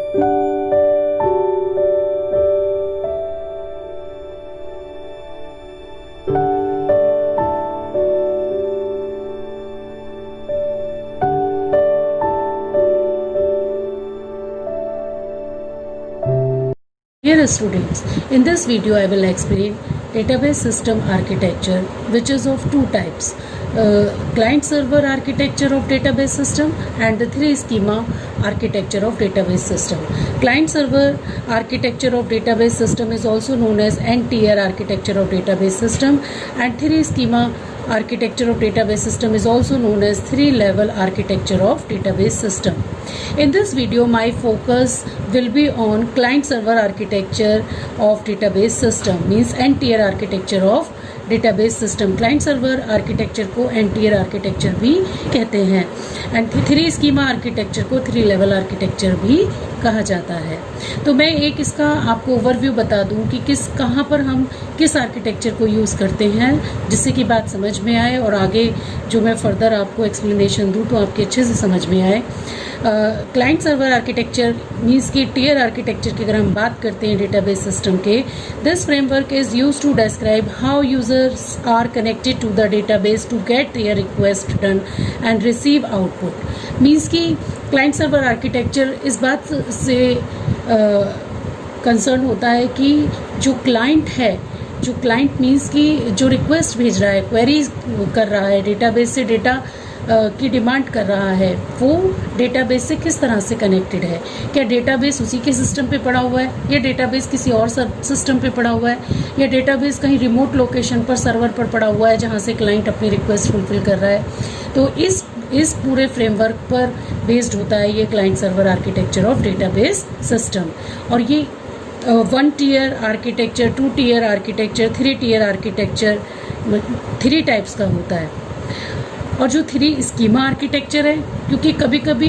Dear students, in this video I will explain database system architecture, which is of two types, client server architecture of database system and the three schema architecture of database system. Client server architecture of database system is also known as N-tier architecture of database system, and three schema architecture of database system is also known as three-level architecture of database system. In this video, my focus will be on client server architecture of database system, means N-tier architecture of database system. Client server architecture को N-tier architecture भी कहते हैं, and three schema architecture को three level architecture भी कहा जाता है. तो मैं एक इसका आपको ओवरव्यू बता दूं कि कहाँ पर हम किस आर्किटेक्चर को यूज़ करते हैं, जिससे कि बात समझ में आए और आगे जो मैं फर्दर आपको एक्सप्लेनेशन दूं तो आपके अच्छे से समझ में आए. क्लाइंट सर्वर आर्किटेक्चर मीन्स की टियर आर्किटेक्चर की अगर हम बात करते हैं डेटाबेस सिस्टम के, this framework is use to describe how users are connected to the database to get their request done and receive output. Means की क्लाइंट सर्वर आर्किटेक्चर इस बात से कंसर्न होता है कि जो क्लाइंट है, जो क्लाइंट मीन्स की जो रिक्वेस्ट भेज रहा है, क्वेरी कर रहा है, डेटाबेस से डेटा की डिमांड कर रहा है, वो डेटाबेस से किस तरह से कनेक्टेड है. क्या डेटाबेस उसी के सिस्टम पे पड़ा हुआ है, या डेटाबेस किसी और सिस्टम पे पड़ा हुआ है, या डेटाबेस कहीं रिमोट लोकेशन पर सर्वर पर पड़ा हुआ है जहाँ से क्लाइंट अपनी रिक्वेस्ट फुलफिल कर रहा है. तो इस पूरे फ्रेमवर्क पर बेस्ड होता है ये client server architecture of database system. और ये 1-tier architecture, 2-tier architecture, 3-tier architecture, 3 types का होता है. और जो 3 स्कीमा आर्किटेक्चर है, क्योंकि कभी कभी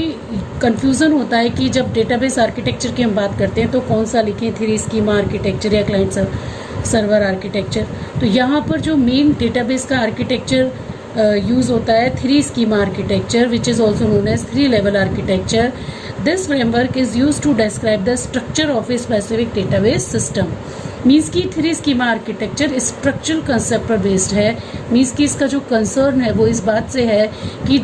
कन्फ्यूज़न होता है कि जब डेटाबेस आर्किटेक्चर की हम बात करते हैं तो कौन सा लिखें, 3 स्कीमा आर्किटेक्चर या क्लाइंट सर्वर आर्किटेक्चर. तो यहाँ पर जो मेन डेटाबेस का आर्किटेक्चर यूज़ होता है 3 schema architecture, which is also known as 3-level architecture. This framework is use to describe the structure of a specific database system. Means की 3 schema architecture structural concept पर based है. Means की इसका जो concern है वो इस बात से है कि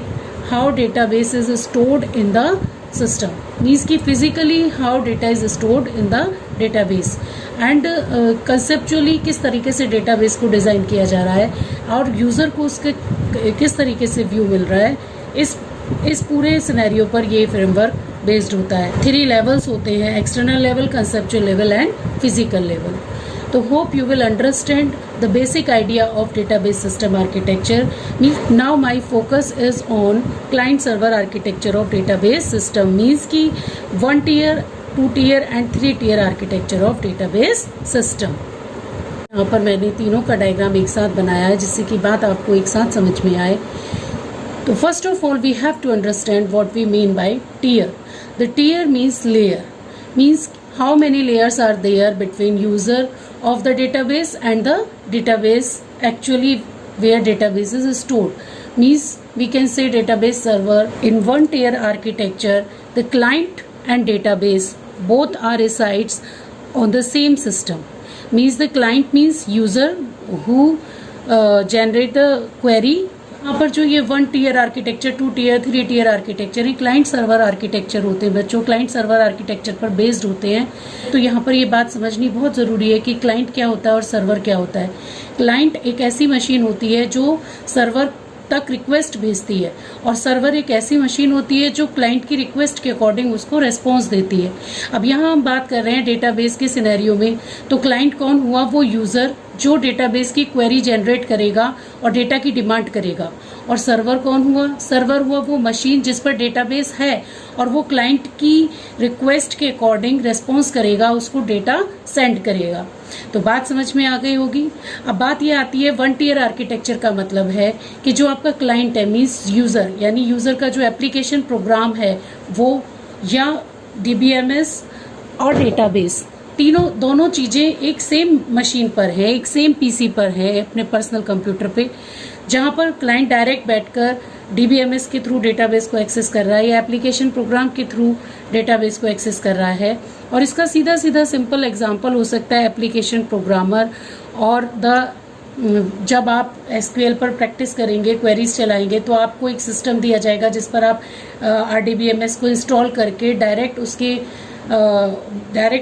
how database is stored in the system. Means की physically how data is stored in the database, and conceptually किस तरीके से डेटाबेस को डिज़ाइन किया जा रहा है और यूज़र को उसके किस तरीके से व्यू मिल रहा है. इस पूरे सिनेरियो पर ये फ्रेमवर्क बेस्ड होता है. 3 लेवल्स होते हैं, external level, conceptual level and physical level. तो hope you will understand the basic idea of database system architecture. Now my focus is on client server architecture of database system. Means की 1-tier, 2-tier and 3-tier architecture of database system. यहाँ पर मैंने तीनों का diagram एक साथ बनाया है जिससे कि बात आपको एक साथ समझ में आए. तो first of all we have to understand what we mean by tier. The tier means layer, means how many layers are there between user of the database and the database actually where database is stored. Means we can say database server in 1-tier architecture, the client and database both are resides on the same system. Means the client means user who generate the query. यहाँ पर जो ये 1-tier architecture, 2-tier, 3-tier architecture, ये client server architecture होते हैं बच्चों. Client server architecture पर based होते हैं. तो यहाँ पर ये बात समझनी बहुत ज़रूरी है कि क्लाइंट क्या होता है और सर्वर क्या होता है. क्लाइंट एक ऐसी मशीन होती है जो सर्वर तक रिक्वेस्ट भेजती है, और सर्वर एक ऐसी मशीन होती है जो क्लाइंट की रिक्वेस्ट के अकॉर्डिंग उसको रेस्पॉन्स देती है. अब यहाँ हम बात कर रहे हैं डेटाबेस के सिनेरियो में, तो क्लाइंट कौन हुआ? वो यूज़र जो डेटाबेस की क्वेरी जनरेट करेगा और डेटा की डिमांड करेगा. और सर्वर कौन हुआ? सर्वर हुआ वो मशीन जिस पर डेटाबेस है और वो क्लाइंट की रिक्वेस्ट के अकॉर्डिंग रेस्पॉन्स करेगा, उसको डेटा सेंड करेगा. तो बात समझ में आ गई होगी. अब बात ये आती है 1-tier आर्किटेक्चर का मतलब है कि जो आपका क्लाइंट है मीन्स यूज़र, यानी यूज़र का जो एप्लीकेशन प्रोग्राम है वो, या DBMS और डेटाबेस, दोनों चीज़ें एक सेम मशीन पर है, एक सेम PC पर है, अपने पर्सनल कंप्यूटर पे, जहाँ पर क्लाइंट डायरेक्ट बैठकर DBMS के थ्रू डेटाबेस को एक्सेस कर रहा है या एप्लीकेशन प्रोग्राम के थ्रू डेटाबेस को एक्सेस कर रहा है। और इसका सीधा सीधा सिंपल एग्जांपल हो सकता है एप्लीकेशन प्रोग्रामर और जब आप SQL पर प्रैक्टिस करेंगे, क्वेरीज चलाएंगे, तो आपको एक सिस्टम दिया जाएगा जिस पर आप RDBMS को इंस्टॉल करके डायरेक्ट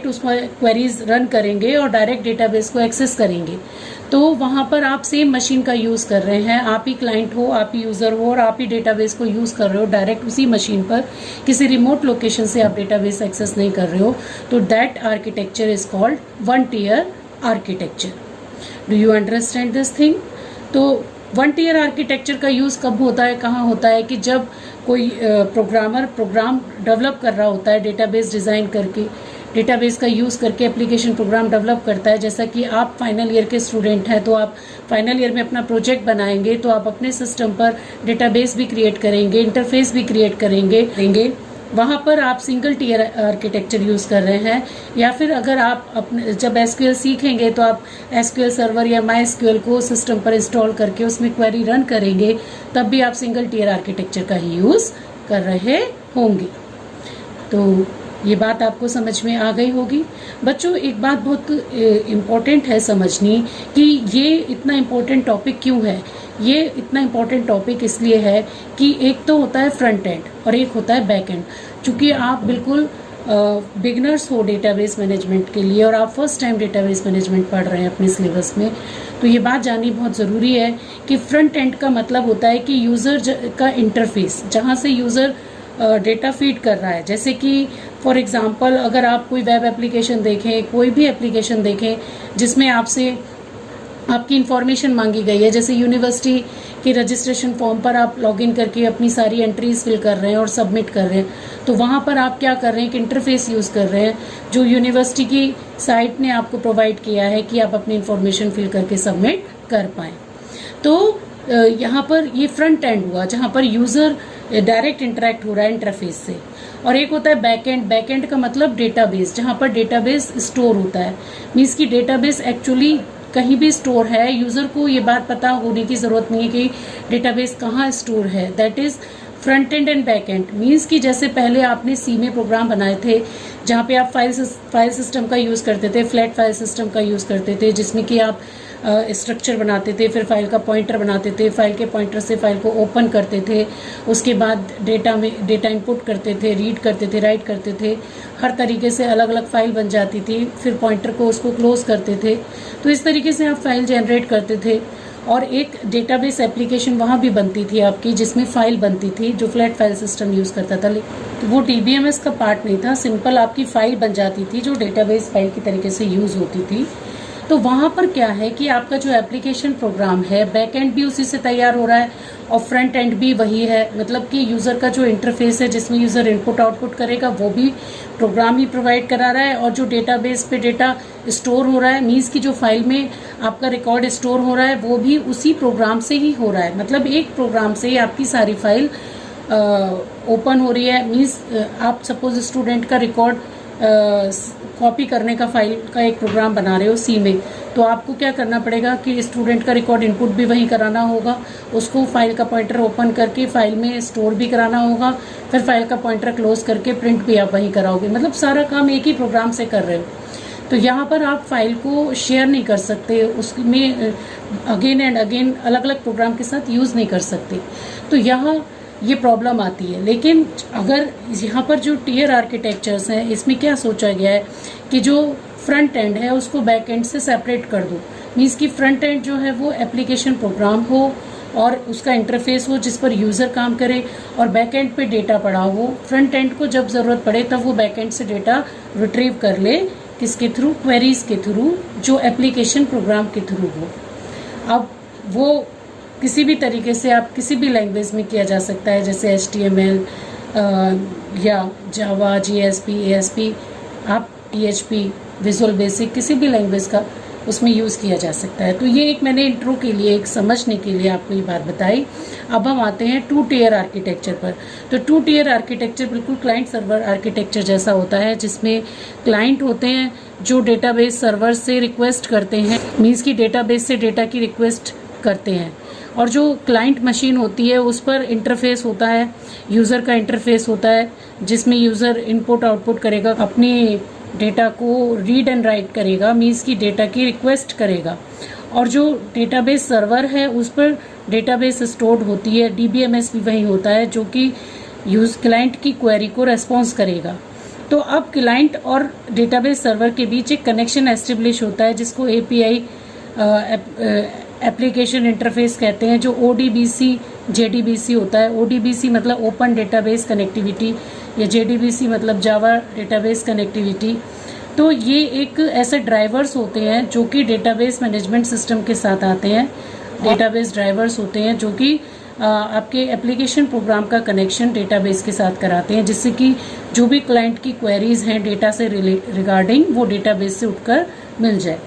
उसमें क्वेरीज रन करेंगे और डायरेक्ट डेटाबेस को एक्सेस करेंगे। तो वहाँ पर आप सेम मशीन का यूज़ कर रहे हैं, आप ही क्लाइंट हो, आप ही यूज़र हो और आप ही डेटाबेस को यूज़ कर रहे हो डायरेक्ट उसी मशीन पर, किसी रिमोट लोकेशन से आप डेटाबेस एक्सेस नहीं कर रहे हो। तो that architecture is called one tier architecture. Do you understand this thing? तो वन टीयर आर्किटेक्चर का यूज़ कब होता है, कहाँ होता है कि जब कोई प्रोग्रामर प्रोग्राम डेवलप कर रहा होता है, डेटाबेस डिज़ाइन करके, डेटाबेस का यूज़ करके एप्लीकेशन प्रोग्राम डेवलप करता है। जैसा कि आप फाइनल ईयर के स्टूडेंट हैं, तो आप फाइनल ईयर में अपना प्रोजेक्ट बनाएंगे, तो आप अपने सिस्टम पर डेटाबेस भी क्रिएट करेंगे, इंटरफेस भी क्रिएट करेंगे। वहाँ पर आप सिंगल टीयर आर्किटेक्चर यूज़ कर रहे हैं। या फिर अगर आप अपने जब SQL सीखेंगे तो आप SQL सर्वर या MySQL को सिस्टम पर इंस्टॉल करके उसमें क्वेरी रन करेंगे, तब भी आप सिंगल टीयर आर्किटेक्चर का ही यूज़ कर रहे होंगे। तो ये बात आपको समझ में आ गई होगी। बच्चों, एक बात बहुत इम्पोर्टेंट है समझनी कि ये इतना इम्पोर्टेंट टॉपिक क्यों है। ये इतना इम्पोर्टेंट टॉपिक इसलिए है कि एक तो होता है फ्रंट एंड और एक होता है बैक एंड। चूँकि आप बिल्कुल बिगनर्स हो डेटाबेस मैनेजमेंट के लिए और आप फर्स्ट टाइम डेटाबेस मैनेजमेंट पढ़ रहे हैं अपने सिलेबस में, तो ये बात जाननी बहुत ज़रूरी है कि फ्रंट एंड का मतलब होता है कि यूज़र का इंटरफेस, जहाँ से यूज़र डेटा फीड कर रहा है। जैसे कि फॉर एग्जांपल अगर आप कोई वेब एप्लीकेशन देखें, कोई भी एप्लीकेशन देखें जिसमें आपसे आपकी इन्फॉर्मेशन मांगी गई है, जैसे यूनिवर्सिटी के रजिस्ट्रेशन फॉर्म पर आप लॉगिन करके अपनी सारी एंट्रीज फिल कर रहे हैं और सबमिट कर रहे हैं, तो वहाँ पर आप क्या कर रहे हैं कि इंटरफेस यूज़ कर रहे हैं जो यूनिवर्सिटी की साइट ने आपको प्रोवाइड किया है कि आप अपनी इन्फॉर्मेशन फिल करके सबमिट कर पाएँ। तो यहाँ पर ये फ्रंट एंड हुआ जहाँ पर यूज़र डायरेक्ट इंटरेक्ट हो रहा है इंटरफेस से। और एक होता है बैक एंड। बैक एंड का मतलब डेटाबेस, जहाँ पर डेटाबेस स्टोर होता है। मीन्स की डेटाबेस एक्चुअली कहीं भी स्टोर है, यूज़र को ये बात पता होने की ज़रूरत नहीं है कि डेटाबेस कहाँ स्टोर है। That is front end and back and. Means कि जैसे पहले आपने सी में प्रोग्राम बनाए थे जहाँ पे आप फाइल सिस्टम का यूज़ करते थे, फ्लैट फाइल सिस्टम का यूज़ करते थे, जिसमें कि आप स्ट्रक्चर बनाते थे, फिर फाइल का पॉइंटर बनाते थे, फाइल के पॉइंटर से फाइल को ओपन करते थे, उसके बाद डेटा इनपुट करते थे, रीड करते थे, राइट करते थे, हर तरीके से अलग अलग फाइल बन जाती थी, फिर पॉइंटर को उसको क्लोज करते थे। तो इस तरीके से आप फाइल जनरेट करते थे। और एक डेटाबेस एप्लीकेशन वहाँ भी बनती थी आपकी, जिसमें फाइल बनती थी, जो फ्लैट फाइल सिस्टम यूज़ करता था। तो वो DBMS का पार्ट नहीं था, सिंपल आपकी फाइल बन जाती थी जो डेटाबेस फाइल की तरीके से यूज़ होती थी। तो वहाँ पर क्या है कि आपका जो एप्लीकेशन प्रोग्राम है, बैक एंड भी उसी से तैयार हो रहा है और फ्रंट एंड भी वही है। मतलब कि यूज़र का जो इंटरफेस है जिसमें यूज़र इनपुट आउटपुट करेगा, वो भी प्रोग्राम ही प्रोवाइड करा रहा है। और जो डेटाबेस पे डेटा स्टोर हो रहा है, मीन्स की जो फाइल में आपका रिकॉर्ड स्टोर हो रहा है, वो भी उसी प्रोग्राम से ही हो रहा है। मतलब एक प्रोग्राम से ही आपकी सारी फाइल ओपन हो रही है। मीन्स आप सपोज स्टूडेंट का रिकॉर्ड कॉपी करने का फाइल का एक प्रोग्राम बना रहे हो सी में, तो आपको क्या करना पड़ेगा कि स्टूडेंट का रिकॉर्ड इनपुट भी वहीं कराना होगा, उसको फाइल का पॉइंटर ओपन करके फाइल में स्टोर भी कराना होगा, फिर फाइल का पॉइंटर क्लोज करके प्रिंट भी आप वहीं कराओगे। मतलब सारा काम एक ही प्रोग्राम से कर रहे हो। तो यहाँ पर आप फाइल को शेयर नहीं कर सकते, उसमें अगेन एंड अगेन अलग अलग प्रोग्राम के साथ यूज़ नहीं कर सकते। तो यहाँ ये प्रॉब्लम आती है। लेकिन अगर यहाँ पर जो टीयर आर्किटेक्चर्स हैं, इसमें क्या सोचा गया है कि जो फ्रंट एंड है उसको बैक एंड से सेपरेट कर दो। मीन्स कि फ्रंट एंड जो है वो एप्लीकेशन प्रोग्राम हो और उसका इंटरफेस हो जिस पर यूज़र काम करे, और बैक एंड पे डेटा पड़ा हो। फ्रंट एंड को जब ज़रूरत पड़े तब वो बैक एंड से डेटा रिट्रीव कर ले, किसके थ्रू? क्वेरीज के थ्रू, जो एप्लीकेशन प्रोग्राम के थ्रू हो। अब वो किसी भी तरीके से आप किसी भी लैंग्वेज में किया जा सकता है, जैसे HTML या जावा, JSP, ASP, आप PHP, विजुअल बेसिक, किसी भी लैंग्वेज का उसमें यूज़ किया जा सकता है। तो ये एक मैंने इंट्रो के लिए, एक समझने के लिए आपको ये बात बताई। अब हम आते हैं 2 टीयर आर्किटेक्चर पर। तो 2 टीयर आर्किटेक्चर बिल्कुल क्लाइंट सर्वर आर्किटेक्चर जैसा होता है, जिसमें क्लाइंट होते हैं जो डेटाबेस सर्वर से रिक्वेस्ट करते हैं, मीन्स कि डेटाबेस से डेटा की रिक्वेस्ट करते हैं, और जो क्लाइंट मशीन होती है उस पर इंटरफेस होता है, यूज़र का इंटरफेस होता है, जिसमें यूज़र इनपुट आउटपुट करेगा, अपनी डेटा को रीड एंड राइट करेगा, मीन्स की डेटा की रिक्वेस्ट करेगा। और जो डेटाबेस सर्वर है उस पर डेटाबेस स्टोर्ड होती है, डीबीएमएस भी वही होता है जो कि क्लाइंट की क्वेरी को रेस्पॉन्स करेगा। तो अब क्लाइंट और डेटाबेस सर्वर के बीच एक कनेक्शन एस्टेब्लिश होता है जिसको एपीआई एप्लीकेशन इंटरफेस कहते हैं, जो ओडीबीसी जेडीबीसी होता है। ओडीबीसी मतलब ओपन डेटाबेस कनेक्टिविटी, या जेडीबीसी मतलब जावा डेटाबेस कनेक्टिविटी। तो ये एक ऐसे ड्राइवर्स होते हैं जो कि डेटाबेस मैनेजमेंट सिस्टम के साथ आते हैं। डेटाबेस ड्राइवर्स होते हैं जो कि आपके एप्लीकेशन प्रोग्राम का कनेक्शन डेटाबेस के साथ कराते हैं, जिससे कि जो भी क्लाइंट की क्वेरीज हैं डेटा से रिगार्डिंग वो डेटाबेस से उठकर मिल जाए।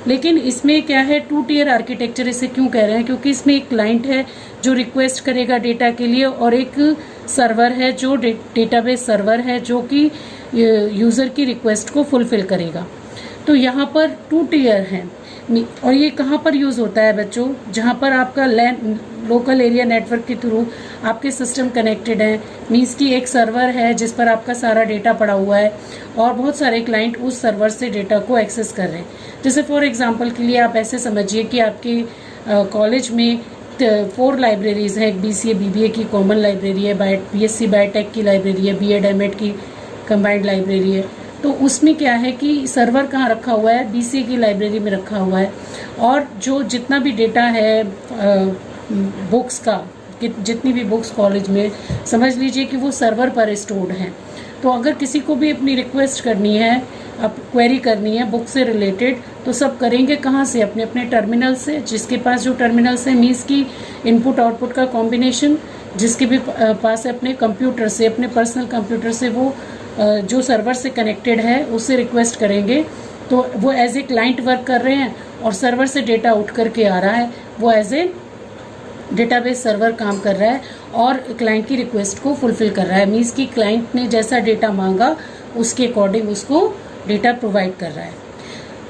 लेकिन इसमें क्या है, 2 टियर आर्किटेक्चर इसे क्यों कह रहे हैं, क्योंकि इसमें एक क्लाइंट है जो रिक्वेस्ट करेगा डेटा के लिए, और एक सर्वर है जो डेटाबेस सर्वर है जो कि यूज़र की रिक्वेस्ट को फुलफिल करेगा। तो यहाँ पर 2 टियर हैं। और ये कहाँ पर यूज़ होता है बच्चों, जहाँ पर आपका लोकल एरिया नेटवर्क के थ्रू आपके सिस्टम कनेक्टेड है, मीन्स की एक सर्वर है जिस पर आपका सारा डेटा पड़ा हुआ है और बहुत सारे क्लाइंट उस सर्वर से डेटा को एक्सेस कर रहे हैं। जैसे फॉर एग्जांपल के लिए आप ऐसे समझिए कि आपके कॉलेज में 4 लाइब्रेरीज़ हैं, एक बीसीए बीबीए की कॉमन लाइब्रेरी है, बीएससी बायोटेक की लाइब्रेरी है, बीएड एमएड की कंबाइंड लाइब्रेरी है। तो उसमें क्या है कि सर्वर कहाँ रखा हुआ है, बीसीए की लाइब्रेरी में रखा हुआ है, और जो जितना भी डेटा है बुक्स का, जितनी भी बुक्स कॉलेज में, समझ लीजिए कि वो सर्वर पर स्टोर्ड हैं। तो अगर किसी को भी अपनी रिक्वेस्ट करनी है, अब क्वेरी करनी है बुक से रिलेटेड, तो सब करेंगे कहाँ से, अपने अपने टर्मिनल से। जिसके पास जो टर्मिनल से मीन्स की इनपुट आउटपुट का कॉम्बिनेशन, जिसके भी पास है अपने कंप्यूटर से, अपने पर्सनल कंप्यूटर से वो जो सर्वर से कनेक्टेड है उससे रिक्वेस्ट करेंगे। तो वो एज ए क्लाइंट वर्क कर रहे हैं और सर्वर से डेटा उठ करके आ रहा है, वो एज ए डेटाबेस सर्वर काम कर रहा है और क्लाइंट की रिक्वेस्ट को फुलफिल कर रहा है। मीन्स कि क्लाइंट ने जैसा डेटा मांगा उसके अकॉर्डिंग उसको डेटा प्रोवाइड कर रहा है।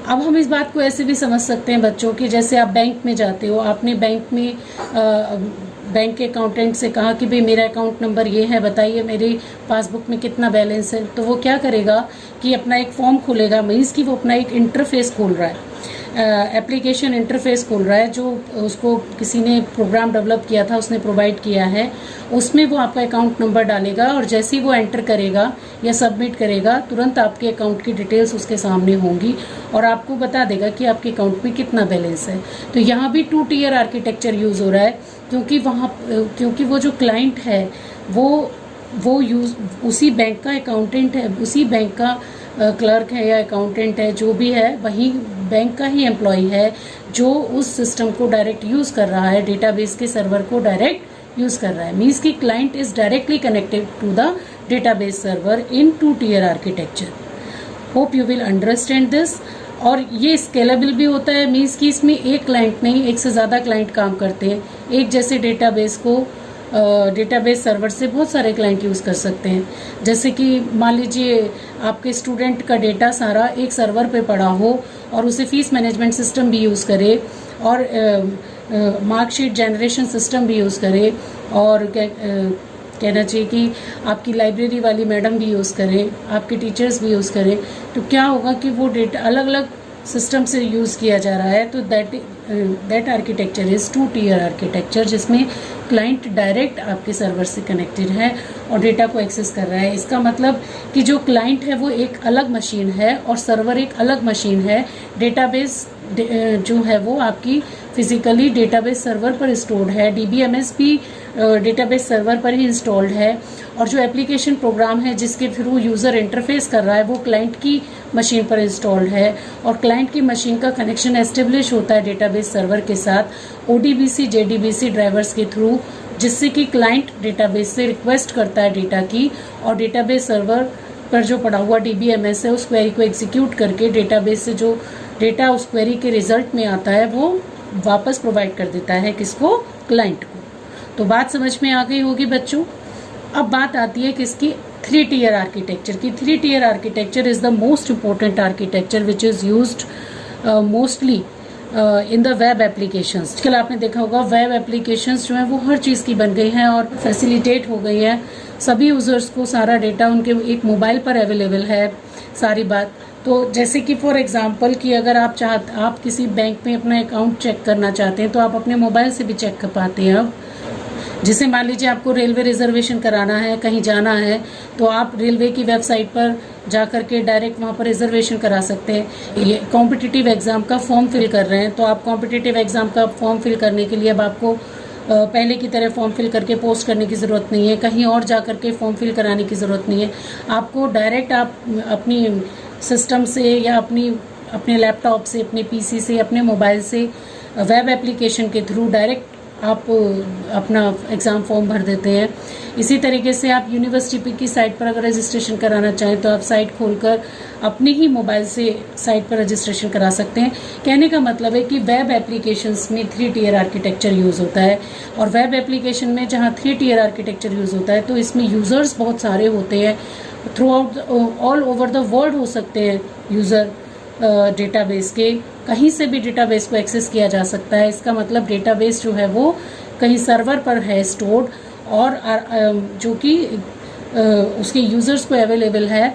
अब हम इस बात को ऐसे भी समझ सकते हैं बच्चों कि जैसे आप बैंक में जाते हो, आपने बैंक में बैंक के अकाउंटेंट से कहा कि भाई मेरा अकाउंट नंबर ये है, बताइए मेरी पासबुक में कितना बैलेंस है। तो वो क्या करेगा कि अपना एक फॉर्म खोलेगा, मीन्स कि वो अपना एक इंटरफेस खोल रहा है, एप्लीकेशन इंटरफेस खोल रहा है, जो उसको किसी ने प्रोग्राम डेवलप किया था उसने प्रोवाइड किया है। उसमें वो आपका अकाउंट नंबर डालेगा और जैसे ही वो एंटर करेगा या सबमिट करेगा, तुरंत आपके अकाउंट की डिटेल्स उसके सामने होंगी और आपको बता देगा कि आपके अकाउंट में कितना बैलेंस है। तो यहाँ भी 2 टियर आर्किटेक्चर यूज़ हो रहा है, क्योंकि वो जो क्लाइंट है वो उसी बैंक का अकाउंटेंट है, उसी बैंक का क्लर्क है या अकाउंटेंट है, जो भी है वही बैंक का ही एम्प्लॉय है जो उस सिस्टम को डायरेक्ट यूज़ कर रहा है, डेटाबेस के सर्वर को डायरेक्ट यूज़ कर रहा है। मीन्स की client is directly connected to the database server in 2 tier architecture. Hope you will understand this. और ये स्केलेबल भी होता है, मीन्स कि इसमें एक क्लाइंट नहीं, एक से ज़्यादा क्लाइंट काम करते हैं। एक जैसे डेटाबेस को डेटाबेस सर्वर से बहुत सारे क्लाइंट यूज़ कर सकते हैं। जैसे कि मान लीजिए आपके स्टूडेंट का डेटा सारा एक सर्वर पे पड़ा हो और उसे फीस मैनेजमेंट सिस्टम भी यूज़ करे और मार्कशीट जनरेशन सिस्टम भी यूज़ करे, और कहना चाहिए कि आपकी लाइब्रेरी वाली मैडम भी यूज़ करें, आपके टीचर्स भी यूज़ करें। तो क्या होगा कि वो डेटा अलग अलग सिस्टम से यूज़ किया जा रहा है। तो that architecture is 2 tier architecture, जिसमें क्लाइंट डायरेक्ट आपके सर्वर से कनेक्टेड है और डेटा को एक्सेस कर रहा है। इसका मतलब कि जो क्लाइंट है वो एक अलग मशीन है और सर्वर एक अलग मशीन है। डेटाबेस जो है वो आपकी फिजिकली डेटाबेस सर्वर पर स्टोर्ड है, डीबीएमएस भी डेटाबेस सर्वर पर ही इंस्टॉल्ड है, और जो एप्लीकेशन प्रोग्राम है जिसके थ्रू यूज़र इंटरफेस कर रहा है वो क्लाइंट की मशीन पर इंस्टॉल्ड है, और क्लाइंट की मशीन का कनेक्शन एस्टेब्लिश होता है डेटाबेस सर्वर के साथ ओडीबीसी जेडीबीसी ड्राइवर्स के थ्रू, जिससे कि क्लाइंट डेटाबेस से रिक्वेस्ट करता है डेटा की, और डेटाबेस सर्वर पर जो पड़ा हुआ डीबीएमएस है उस क्वेरी को एग्जीक्यूट करके डेटाबेस से जो डेटा उस क्वेरी के रिजल्ट में आता है वो वापस प्रोवाइड कर देता है किसको, क्लाइंट को। तो बात समझ में आ गई होगी बच्चों। अब बात आती है किसकी, 3 टियर आर्किटेक्चर की। 3 tier architecture is the most important architecture which is used mostly in the web applications. आजकल आपने देखा होगा वेब एप्लीकेशंस जो है वो हर चीज़ की बन गई हैं और फैसिलिटेट हो गई है। सभी यूज़र्स को सारा डेटा उनके एक मोबाइल पर अवेलेबल है सारी बात। तो जैसे कि फॉर एग्जांपल कि अगर आप किसी बैंक में अपना अकाउंट चेक करना चाहते हैं तो आप अपने मोबाइल से भी चेक कर पाते हैं अब। जिसे मान लीजिए आपको रेलवे रिजर्वेशन कराना है, कहीं जाना है, तो आप रेलवे की वेबसाइट पर जा कर के डायरेक्ट वहाँ पर रिजर्वेशन करा सकते हैं। ये कॉम्पिटिटिव एग्ज़ाम का फॉर्म फिल कर रहे हैं तो आप कॉम्पिटिटिव एग्ज़ाम का फॉर्म फिल करने के लिए अब आपको पहले की तरह फॉर्म फिल करके पोस्ट करने की ज़रूरत नहीं है, कहीं और जा कर के फॉर्म फिल कराने की ज़रूरत नहीं है। आपको डायरेक्ट आप अपनी सिस्टम से या अपने लैपटॉप से, अपने पीसी से, अपने मोबाइल से वेब एप्लीकेशन के थ्रू डायरेक्ट आप अपना एग्ज़ाम फॉर्म भर देते हैं। इसी तरीके से आप यूनिवर्सिटी की साइट पर अगर रजिस्ट्रेशन कराना चाहें तो आप साइट खोलकर अपने ही मोबाइल से साइट पर रजिस्ट्रेशन करा सकते हैं। कहने का मतलब है कि वेब एप्लीकेशंस में 3 टियर आर्किटेक्चर यूज़ होता है और वेब एप्लीकेशन में जहां 3 टियर आर्किटेक्चर यूज़ होता है तो इसमें यूज़र्स बहुत सारे होते हैं। Through out all over the world हो सकते हैं यूज़र डेटाबेस के, कहीं से भी डेटाबेस को एक्सेस किया जा सकता है। इसका मतलब डेटाबेस जो है वो कहीं सर्वर पर है स्टोर्ड और जो कि उसके यूज़र्स को अवेलेबल है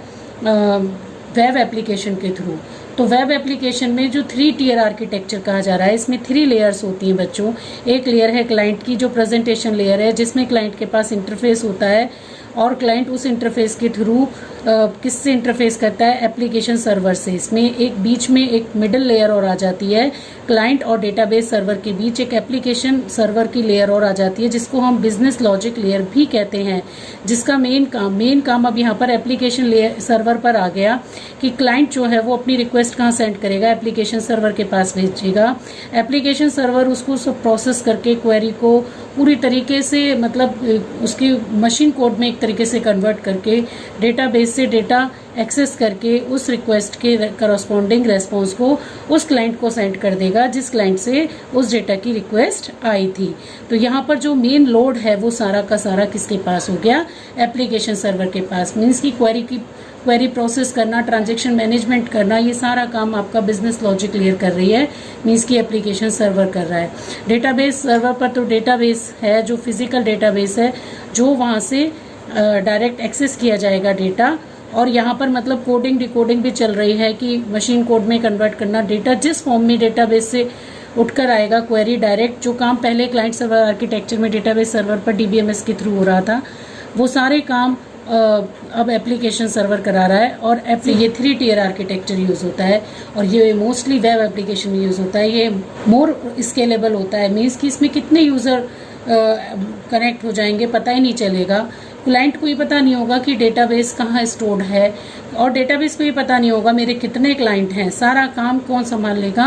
वेब एप्लीकेशन के थ्रू। तो वेब एप्लीकेशन में जो 3 टियर आर्किटेक्चर कहा जा रहा है, इसमें 3 लेयर्स होती हैं बच्चों। एक लेयर है क्लाइंट की जो प्रेजेंटेशन लेयर है, जिसमें क्लाइंट के पास इंटरफेस होता है और क्लाइंट उस इंटरफेस के थ्रू किससे इंटरफेस करता है, एप्लीकेशन सर्वर से। इसमें एक बीच में एक मिडिल लेयर और आ जाती है, क्लाइंट और डेटाबेस सर्वर के बीच एक एप्लीकेशन सर्वर की लेयर और आ जाती है, जिसको हम बिजनेस लॉजिक लेयर भी कहते हैं। जिसका मेन काम अब यहाँ पर एप्लीकेशन सर्वर पर आ गया कि क्लाइंट जो है वो अपनी रिक्वेस्ट कहाँ सेंड करेगा, एप्लीकेशन सर्वर के पास भेजेगा। एप्लीकेशन सर्वर उसको सब प्रोसेस करके क्वेरी को पूरी तरीके से, मतलब उसकी मशीन कोड में एक तरीके से कन्वर्ट करके डेटाबेस से डेटा एक्सेस करके उस रिक्वेस्ट के करस्पॉन्डिंग रेस्पॉन्स को उस क्लाइंट को सेंड कर देगा जिस क्लाइंट से उस डेटा की रिक्वेस्ट आई थी। तो यहाँ पर जो मेन लोड है वो सारा का सारा किसके पास हो गया, एप्लीकेशन सर्वर के पास। मीन्स की क्वेरी प्रोसेस करना, ट्रांजैक्शन मैनेजमेंट करना, ये सारा काम आपका बिजनेस लॉजिक लेयर कर रही है, मीन्स की एप्लीकेशन सर्वर कर रहा है। डेटाबेस सर्वर पर तो डेटाबेस है जो फिजिकल डेटाबेस है, जो वहाँ से डायरेक्ट एक्सेस किया जाएगा डेटा। और यहाँ पर मतलब कोडिंग डिकोडिंग भी चल रही है कि मशीन कोड में कन्वर्ट करना डेटा, जिस फॉर्म में डेटाबेस से उठकर आएगा क्वेरी डायरेक्ट। जो काम पहले क्लाइंट सर्वर आर्किटेक्चर में डेटाबेस सर्वर पर डीबीएमएस के थ्रू हो रहा था, वो सारे काम अब एप्लीकेशन सर्वर करा रहा है। और ये 3 टियर आर्किटेक्चर यूज़ होता है और ये मोस्टली वेब एप्लीकेशन में यूज़ होता है। ये मोर स्केलेबल होता है, मीन्स कि इसमें कितने यूज़र कनेक्ट हो जाएंगे पता ही नहीं चलेगा। क्लाइंट को ये पता नहीं होगा कि डेटाबेस कहाँ स्टोर्ड है और डेटाबेस को ये पता नहीं होगा मेरे कितने क्लाइंट हैं। सारा काम कौन संभाल लेगा,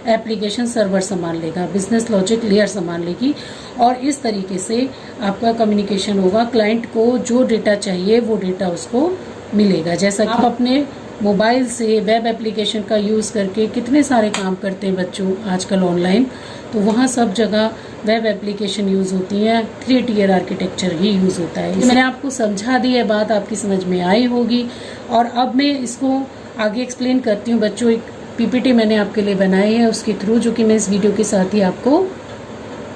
एप्लीकेशन सर्वर संभाल लेगा, बिजनेस लॉजिक लेयर संभाल लेगी। और इस तरीके से आपका कम्युनिकेशन होगा, क्लाइंट को जो डेटा चाहिए वो डेटा उसको मिलेगा। जैसा कि आप अपने मोबाइल से वेब एप्लीकेशन का यूज़ करके कितने सारे काम करते हैं बच्चों आजकल ऑनलाइन, तो वहाँ सब जगह वेब एप्लीकेशन यूज़ होती है, 3 टियर आर्किटेक्चर ही यूज़ होता है। मैंने आपको समझा दी है, बात आपकी समझ में आई होगी। और अब मैं इसको आगे एक्सप्लेन करती हूँ बच्चों। एक पीपीटी मैंने आपके लिए बनाई है उसके थ्रू, जो कि मैं इस वीडियो के साथ ही आपको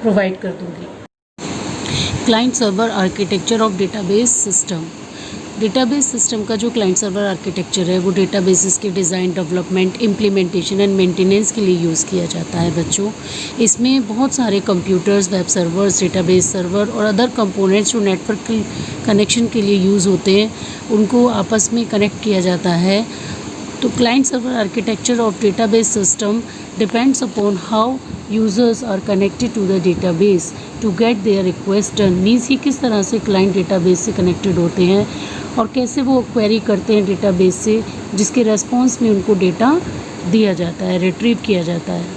प्रोवाइड कर दूँगी। Client server architecture of database system. Database system का जो क्लाइंट सर्वर आर्किटेक्चर है वो डेटाबेसेस के design, development, implementation and maintenance के लिए यूज़ किया जाता है बच्चों। इसमें बहुत सारे computers, web servers, database server और अदर कंपोनेंट्स जो नेटवर्क कनेक्शन के लिए यूज़ होते हैं उनको आपस में कनेक्ट किया जाता है। तो client server architecture of database system depends upon how users are connected to the database to get their request done. Means ही किस तरह से क्लाइंट डेटाबेस से कनेक्टेड होते हैं और कैसे वो क्वेरी करते हैं डेटाबेस से, जिसके रेस्पॉन्स में उनको डेटा दिया जाता है, रिट्रीव किया जाता है।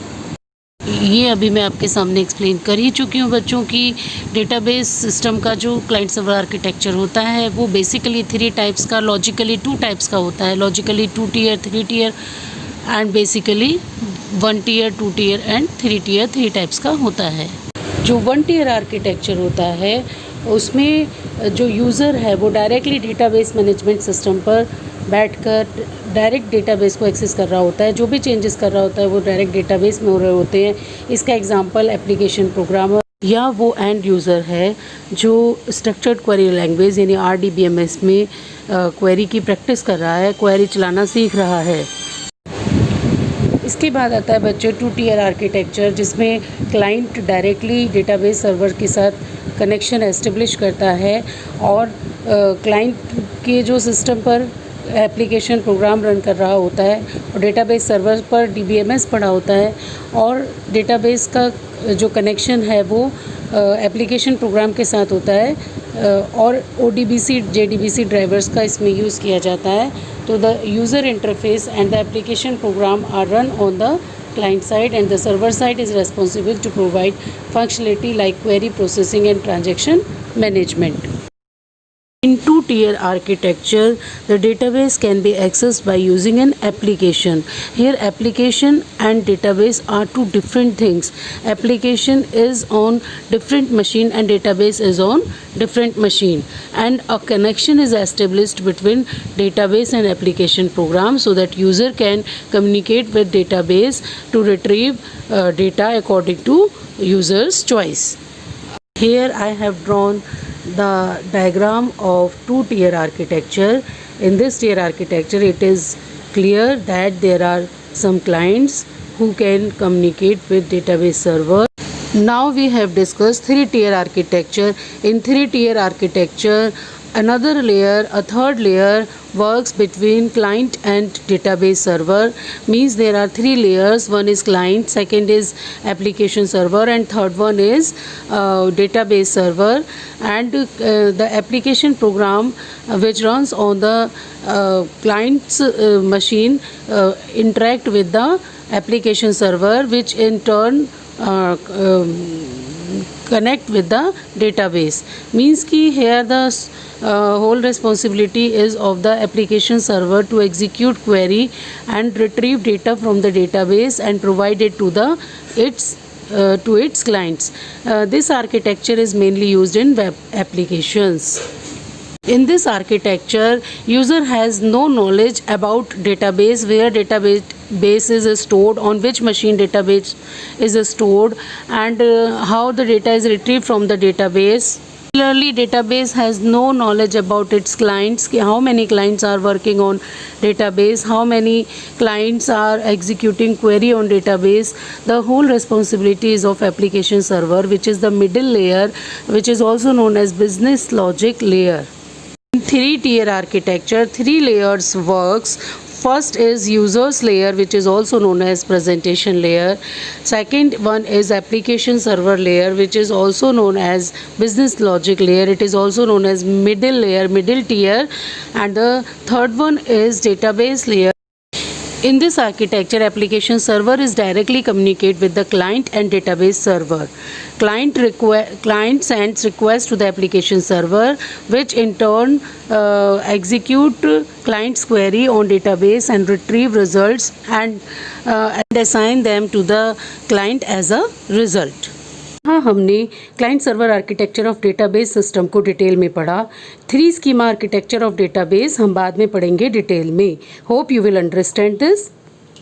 ये अभी मैं आपके सामने एक्सप्लेन कर ही चुकी हूँ बच्चों की डेटाबेस सिस्टम का जो क्लाइंट सर्वर आर्किटेक्चर होता है वो बेसिकली 3 टाइप्स का, लॉजिकली 2 टाइप्स का होता है। Logically 2 tier, 3 tier and basically 1 tier, 2 tier and 3 tier, 3 types का होता है। जो 1 टियर आर्किटेक्चर होता है उसमें जो यूज़र है वो डायरेक्टली डेटाबेस मैनेजमेंट सिस्टम पर बैठकर डायरेक्ट डेटाबेस को एक्सेस कर रहा होता है, जो भी चेंजेस कर रहा होता है वो डायरेक्ट डेटाबेस में हो रहे होते हैं। इसका एग्जांपल एप्लीकेशन प्रोग्रामर या वो एंड यूज़र है जो स्ट्रक्चर्ड क्वेरी लैंग्वेज यानी RDBMS में क्वेरी की प्रैक्टिस कर रहा है, क्वेरी चलाना सीख रहा है। इसके बाद आता है बच्चों 2 टियर आर्किटेक्चर, जिसमें क्लाइंट डायरेक्टली डेटाबेस सर्वर के साथ कनेक्शन एस्टेब्लिश करता है और क्लाइंट के जो सिस्टम पर एप्लीकेशन प्रोग्राम रन कर रहा होता है और डेटाबेस सर्वर पर DBMS पड़ा होता है और डेटाबेस का जो कनेक्शन है वो एप्लीकेशन प्रोग्राम के साथ होता है और ODBC JDBC ड्राइवर्स का इसमें यूज़ किया जाता है। तो the user interface and the application program are run on the client side and the server side is responsible to provide functionality like query processing and transaction management. In 2-tier architecture, the database can be accessed by using an application. Here application and database are two different things. Application is on different machine and database is on different machine, and a connection is established between database and application program so that user can communicate with database to retrieve data according to user's choice. Here I have drawn the diagram of 2-tier architecture. In this tier architecture, it is clear that there are some clients who can communicate with database server. Now we have discussed 3-tier architecture. In 3-tier architecture, another layer, a third layer works between client and database server. Means there are 3 layers. One is client, second is application server, and third one is database server. And the application program which runs on the client's machine interact with the application server, which in turn connect with the database. Means ki here the whole responsibility is of the application server to execute query and retrieve data from the database and provide it to the its clients. This architecture is mainly used in web applications. In this architecture, user has no knowledge about database, where database is stored, on which machine database is stored, and how the data is retrieved from the database. Similarly, database has no knowledge about its clients, how many clients are working on database, how many clients are executing query on database. The whole responsibility is of application server, which is the middle layer, which is also known as business logic layer. In 3-tier architecture, 3 layers works. First is users layer, which is also known as presentation layer. Second one is application server layer, which is also known as business logic layer. It is also known as middle layer, middle tier. And the third one is database layer. In this architecture, application server is directly communicate with the client and database server. Client sends request to the application server, which in turn execute client's query on database and retrieve results and assign them to the client as a result. हाँ, हमने client server architecture of database system को detail में पढ़ा। 3 schema architecture of database हम बाद में पढ़ेंगे detail में। Hope you will understand this.